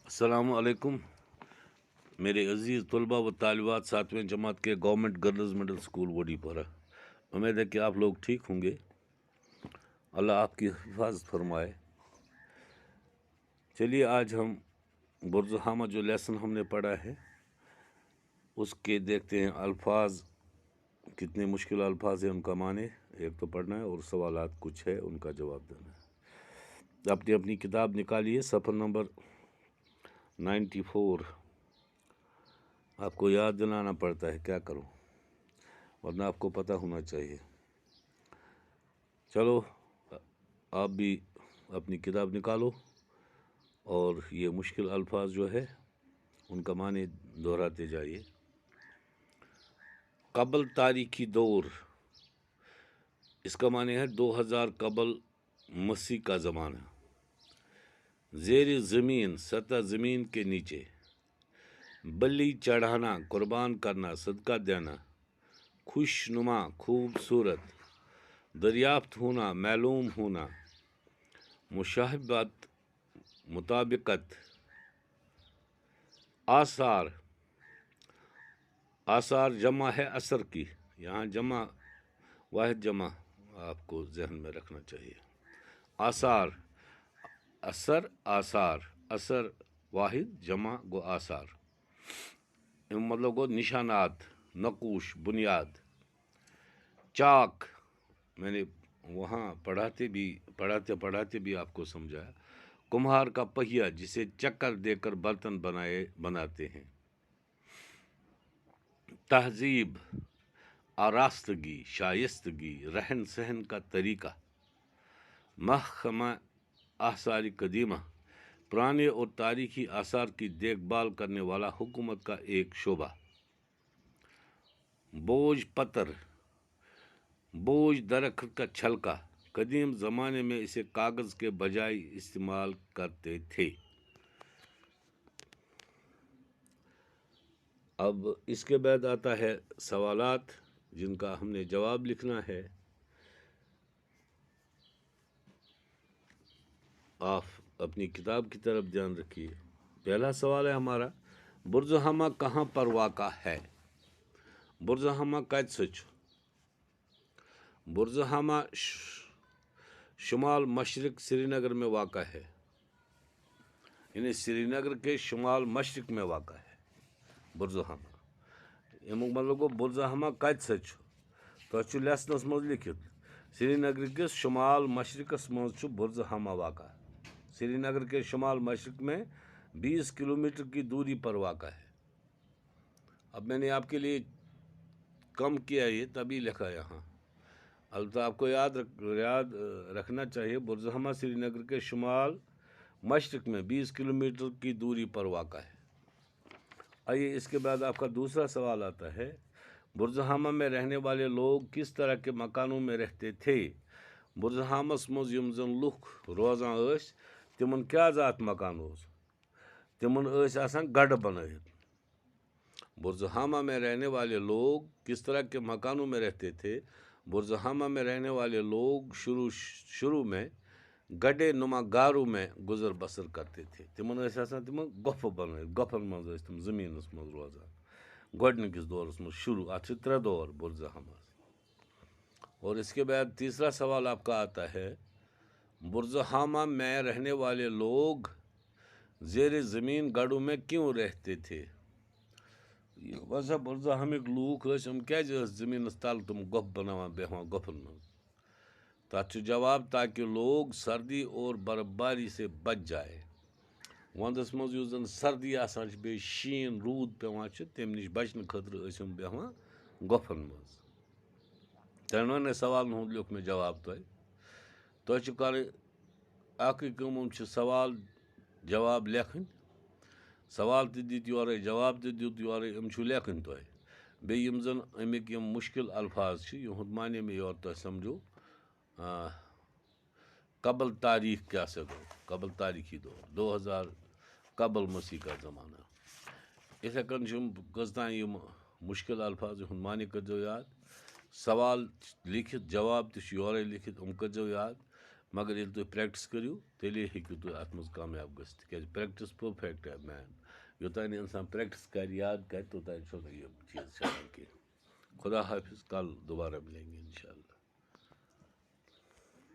السلام علیکم میرے عزیز طلباء و طالبات 7ویں جماعت کے گورنمنٹ گرلز مڈل اسکول وڈی پورہ۔ امید ہے کہ آپ لوگ ٹھیک ہوں گے، اللہ آپ کی حفاظت فرمائے۔ چلیے آج ہم برزحامہ جو لیسن ہم نے پڑھا ہے اس کے دیکھتے ہیں الفاظ، کتنے مشکل الفاظ ہیں، ان کا معنی ایک تو پڑھنا ہے اور سوالات کچھ ہے ان کا جواب دینا ہے۔ اپنی کتاب نکالیے، صفحہ نمبر 94۔ آپ کو یاد دلانا پڑتا ہے، کیا کروں، ورنہ آپ کو پتہ ہونا چاہیے۔ چلو آپ بھی اپنی کتاب نکالو اور یہ مشکل الفاظ جو ہے ان کا معنی دہراتے جائیے۔ قبل تاریخی دور، اس کا معنی ہے 2000 قبل مسیح کا زمانہ۔ زیر زمین، سطح زمین کے نیچے۔ بلی چڑھانا، قربان کرنا، صدقہ دینا۔ خوش نما، خوبصورت۔ دریافت ہونا، معلوم ہونا۔ مشابہت، مطابقت۔ آثار، آثار جمع ہے اثر کی، یہاں جمع واحد جمع آپ کو ذہن میں رکھنا چاہیے۔ آثار، اثر، آثار، اثر واحد جمع گو آثار، مطلب گو نشانات، نقوش، بنیاد۔ چاک، میں نے وہاں پڑھاتے بھی آپ کو سمجھایا، کمہار کا پہیا جسے چکر دے کر برتن بناتے ہیں۔ تہذیب، آراستگی، شائستگی، رہن سہن کا طریقہ۔ محکمہ آثار قدیمہ، پرانے اور تاریخی آثار کی دیکھ بھال کرنے والا حکومت کا ایک شعبہ۔ بوجھ پتر، بوجھ درخت کا چھلکا، قدیم زمانے میں اسے کاغذ کے بجائے استعمال کرتے تھے۔ اب اس کے بعد آتا ہے سوالات جن کا ہم نے جواب لکھنا ہے۔ آپ اپنی کتاب کی طرف دھیان رکھیے۔ پہلا سوال ہے ہمارا، برزحامہ کہاں پر واقع ہے؟ برزحامہ کت سچ؟ برزحامہ شمال مشرق سری نگر میں واقع ہے، یعنی سری نگر کے شمال مشرق میں واقع ہے برزحامہ۔ امیک مطلب گو برزحامہ کت سچ تو لیسنس مز لکھت سری نگر کس شمال مشرقس مز برزحامہ واقع۔ سری نگر کے شمال مشرق میں 20 کلومیٹر کی دوری پر واقع ہے۔ اب میں نے آپ کے لیے کم کیا یہ تبھی لکھا یہاں، البتہ آپ کو یاد رکھنا چاہیے برزحامہ سری نگر کے شمال مشرق میں 20 کلومیٹر کی دوری پر واقع ہے۔ آئیے اس کے بعد آپ کا دوسرا سوال آتا ہے، برزحامہ میں رہنے والے لوگ کس طرح کے مکانوں میں رہتے تھے؟ برزحامس مز یم زن لوگ روزان اس تمن کیا ذات مکان اس؟ تمن اس آسان گڑھ بنائت۔ برزحامہ میں رہنے والے لوگ کس طرح کے مکانوں میں رہتے تھے؟ برزحامہ میں رہنے والے لوگ شروع میں گڈھے نما گاروں میں گزر بسر کرتے تھے۔ تمن اس آسان تمن گوف بنائت، گوفن مز اس تم زمینس مز روزان گۄڈنِکِس دورس مز شروع۔ اتھ 3 دور برزحامہ۔ اور اس کے بعد تیسرا سوال آپ کا آتا ہے، برزحامہ میں رہنے والے لوگ زیر زمین گڑھوں میں کیوں رہتے تھے؟ ویسا برزحامک لوگ کیا زمینس تل تم گوف بناوان بیہوان گوفن مز؟ تتھ جواب تاکہ لوگ سردی اور برف باری سے بچ جائے۔ وندس مز یس زن سردی آسان بے شین رود پیوان تم نش بچنے خاطر ٲسۍ بیہوان گوفن مز۔ ترٛنوٕنی سوالن ہُنٛد لیوکھ مےٚ جواب تۄہہِ چھُ کَرٕنۍ اکھٕے کٲم، یِم چھِ سوال جواب لیکھٕنۍ، سوال تہِ دِتھ یورے جواب تہِ دیُت یورے، یِم چھُ لیکھٕنۍ تۄہہِ۔ بیٚیہِ یِم زن اَمِکۍ یِم مُشکِل الفاظ چھِ یِہُنٛد معنے مےٚ یورٕ تۄہہِ سمجھو۔ قبل تاریخ کیا سا گوٚو؟ قبل تاریخی دور، 2000 قبل مسیح کا زمانہ۔ یِتھے کٔنۍ چھِ یِم کٔژتانۍ یِم مُشکِل الفاظ یِہُنٛد معنے کٔرۍزیو یاد، سوال لِکھِتھ جواب تہِ چھُ یورے لِکھِتھ یِم کٔرۍزیو یاد۔ مگر ییٚلہِ تُہۍ پرٛٮ۪کٹِس کٔرِو تیٚلے ہیٚکِو تُہۍ اَتھ منٛز کامیاب گٔژھِتھ تِکیٛازِ پرٛٮ۪کٹِس پٔرفیکٹ مین یوٚتانۍ نہٕ اِنسان پرٛٮ۪کٹِس کَرِ یاد کَرِ توٚتانۍ چھُنہٕ یہِ چیٖز چلان کینٛہہ خدا حافظ کل دوبارہ ملیں گے انشاء اللہ.